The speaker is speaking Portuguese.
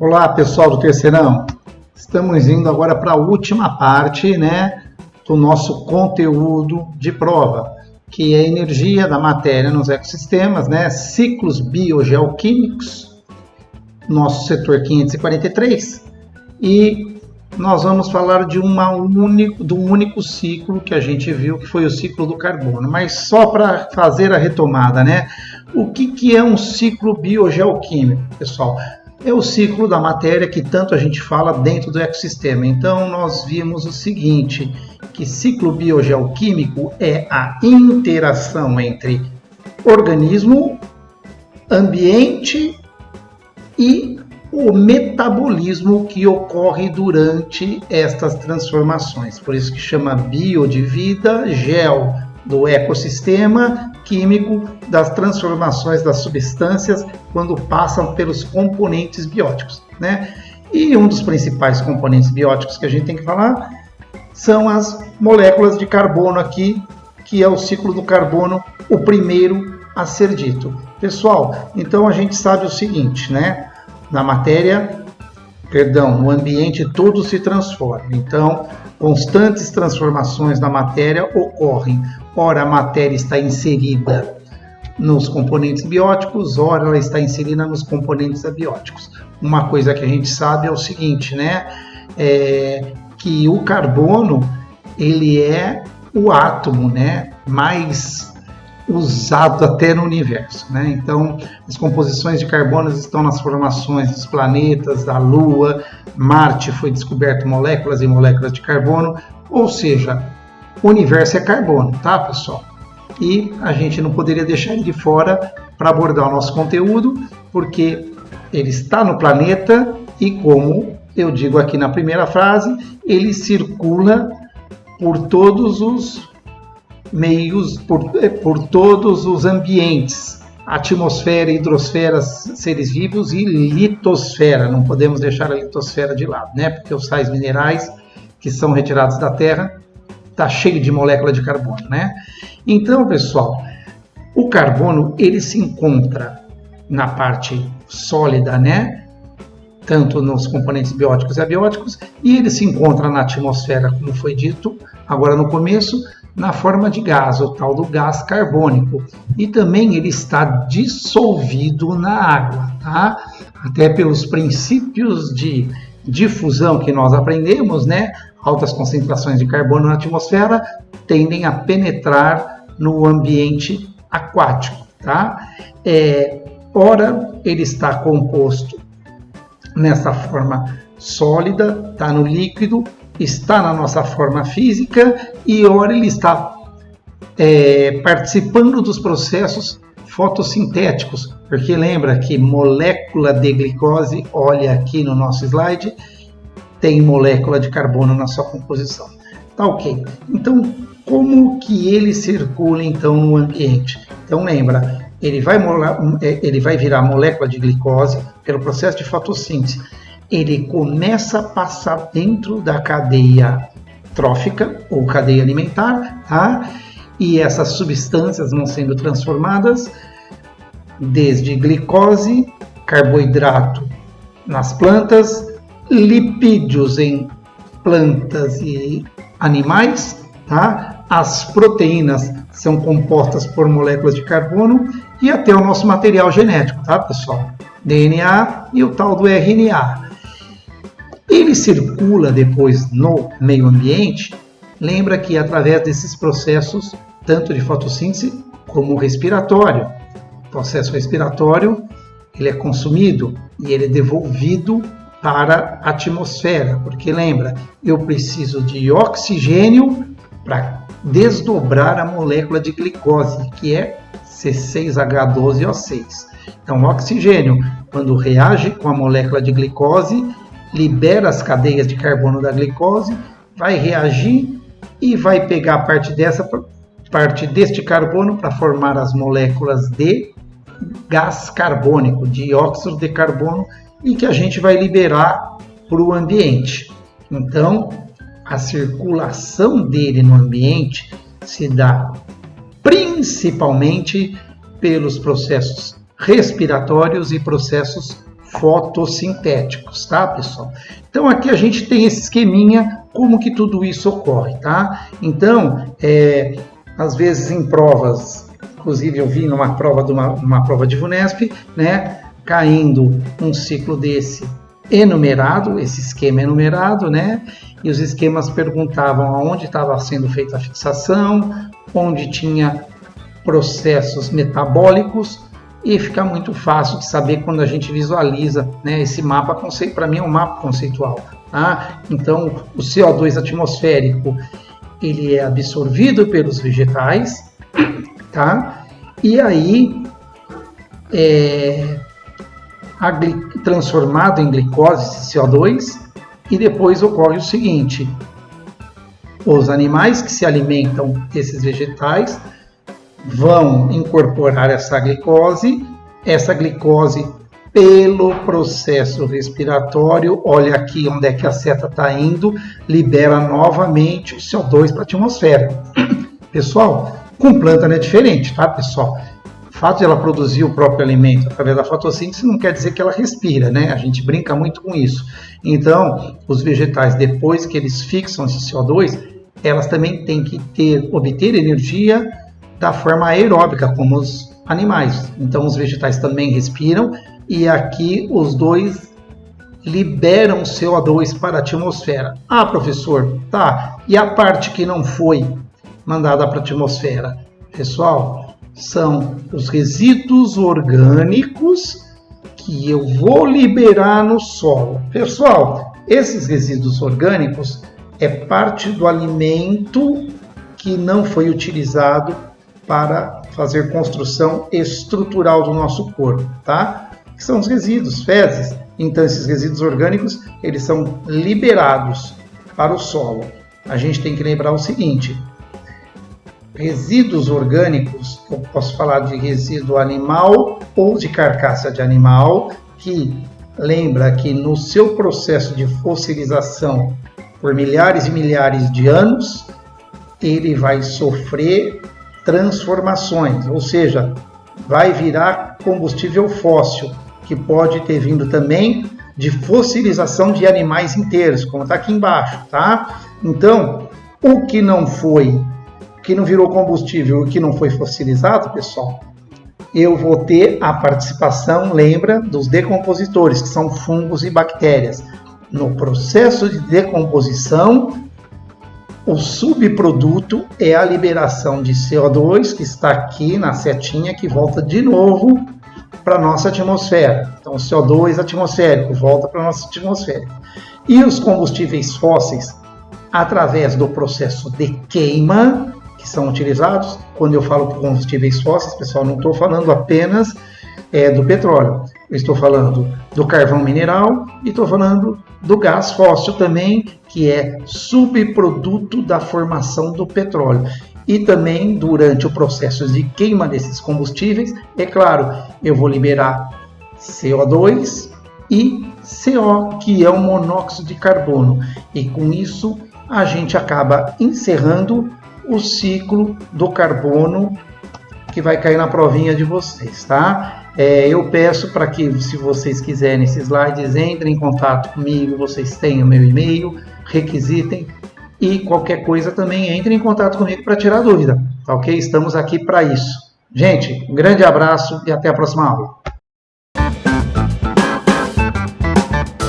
Olá, pessoal do Terceirão. Estamos indo agora para a última parte, do nosso conteúdo de prova, que é a energia da matéria nos ecossistemas, ciclos biogeoquímicos, nosso setor 543. E nós vamos falar de um único ciclo que a gente viu, que foi o ciclo do carbono. Mas só para fazer a retomada, o que é um ciclo biogeoquímico, pessoal? É o ciclo da matéria que tanto a gente fala dentro do ecossistema. Então, nós vimos o seguinte, que ciclo biogeoquímico é a interação entre organismo, ambiente e o metabolismo que ocorre durante estas transformações. Por isso que chama bio de vida, geo do ecossistema, químico das transformações das substâncias quando passam pelos componentes bióticos, E um dos principais componentes bióticos que a gente tem que falar são as moléculas de carbono aqui, que é o ciclo do carbono, o primeiro a ser dito. Pessoal, então a gente sabe o seguinte, na matéria, no ambiente tudo se transforma. Então, constantes transformações da matéria ocorrem. Ora, a matéria está inserida nos componentes bióticos, ora ela está inserida nos componentes abióticos. Uma coisa que a gente sabe é o seguinte, que o carbono, ele é o átomo, mais usado até no universo, Então, as composições de carbono estão nas formações dos planetas, da Lua, Marte foi descoberto moléculas e moléculas de carbono, ou seja, o universo é carbono, tá, pessoal? E a gente não poderia deixar ele de fora para abordar o nosso conteúdo, porque ele está no planeta e, como eu digo aqui na primeira frase, ele circula por todos os meios, por todos os ambientes, atmosfera, hidrosfera, seres vivos e litosfera. Não podemos deixar a litosfera de lado, porque os sais minerais que são retirados da Terra está cheio de molécula de carbono, Então, pessoal, o carbono ele se encontra na parte sólida, tanto nos componentes bióticos e abióticos, e ele se encontra na atmosfera, como foi dito agora no começo, na forma de gás, o tal do gás carbônico. E também ele está dissolvido na água, tá? Até pelos princípios de difusão que nós aprendemos, altas concentrações de carbono na atmosfera tendem a penetrar no ambiente aquático, tá? Ora, ele está composto nessa forma sólida, está no líquido, está na nossa forma física e ora ele está participando dos processos fotossintéticos, porque lembra que molécula de glicose, olha aqui no nosso slide, tem molécula de carbono na sua composição. Tá ok. Então, como que ele circula então no ambiente? Então lembra, ele vai virar molécula de glicose pelo processo de fotossíntese. Ele começa a passar dentro da cadeia trófica ou cadeia alimentar, tá? E essas substâncias vão sendo transformadas desde glicose, carboidrato nas plantas, lipídios em plantas e animais, tá? As proteínas são compostas por moléculas de carbono e até o nosso material genético, tá, pessoal? DNA e o tal do RNA. Ele circula depois no meio ambiente, lembra que através desses processos, tanto de fotossíntese como respiratório. O processo respiratório, ele é consumido e ele é devolvido para a atmosfera, porque lembra, eu preciso de oxigênio para desdobrar a molécula de glicose, que é C6H12O6. Então, o oxigênio, quando reage com a molécula de glicose, libera as cadeias de carbono da glicose, vai reagir e vai pegar parte deste carbono para formar as moléculas de gás carbônico, dióxido de carbono, e que a gente vai liberar para o ambiente. Então, a circulação dele no ambiente se dá principalmente pelos processos respiratórios e processos fotossintéticos, tá, pessoal? Então aqui a gente tem esse esqueminha, como que tudo isso ocorre, tá? Então, às vezes em provas, inclusive eu vi numa prova uma prova de VUNESP, né, caindo um ciclo desse enumerado, esse esquema enumerado, né? E os esquemas perguntavam aonde estava sendo feita a fixação, onde tinha processos metabólicos, e fica muito fácil de saber quando a gente visualiza, né, esse mapa conceitual. Para mim é um mapa conceitual, tá? Então o CO2 atmosférico ele é absorvido pelos vegetais, tá? E aí transformado em glicose esse CO2, e depois ocorre o seguinte: os animais que se alimentam desses vegetais vão incorporar essa glicose pelo processo respiratório, olha aqui onde é que a seta está indo, libera novamente o CO2 para a atmosfera. Pessoal, com planta não é diferente, tá, pessoal? O fato de ela produzir o próprio alimento através da fotossíntese não quer dizer que ela respira, né? A gente brinca muito com isso. Então, os vegetais, depois que eles fixam esse CO2, elas também têm que obter energia da forma aeróbica, como os animais. Então, os vegetais também respiram, e aqui os dois liberam CO2 para a atmosfera. Ah, professor, tá. E a parte que não foi mandada para a atmosfera? Pessoal, são os resíduos orgânicos que eu vou liberar no solo. Pessoal, esses resíduos orgânicos é parte do alimento que não foi utilizado para fazer construção estrutural do nosso corpo, tá? Que são os resíduos, fezes. Então, esses resíduos orgânicos, eles são liberados para o solo. A gente tem que lembrar o seguinte: resíduos orgânicos, eu posso falar de resíduo animal ou de carcaça de animal, que lembra que no seu processo de fossilização por milhares e milhares de anos, ele vai sofrer transformações, ou seja, vai virar combustível fóssil, que pode ter vindo também de fossilização de animais inteiros, como está aqui embaixo, tá? Então, o que não virou combustível, o que não foi fossilizado, pessoal, eu vou ter a participação, lembra, dos decompositores, que são fungos e bactérias. No processo de decomposição, o subproduto é a liberação de CO2, que está aqui na setinha, que volta de novo para a nossa atmosfera. Então, o CO2 atmosférico volta para a nossa atmosfera. E os combustíveis fósseis, através do processo de queima, que são utilizados. Quando eu falo combustíveis fósseis, pessoal, não estou falando apenas do petróleo. Eu estou falando do carvão mineral e estou falando do gás fóssil também, que é subproduto da formação do petróleo. E também, durante o processo de queima desses combustíveis, é claro, eu vou liberar CO2 e CO, que é o monóxido de carbono. E com isso, a gente acaba encerrando o ciclo do carbono, que vai cair na provinha de vocês, tá? Eu peço para que, se vocês quiserem esses slides, entrem em contato comigo, vocês têm o meu e-mail, requisitem, e qualquer coisa também entrem em contato comigo para tirar dúvida, tá ok? Estamos aqui para isso. Gente, um grande abraço e até a próxima aula.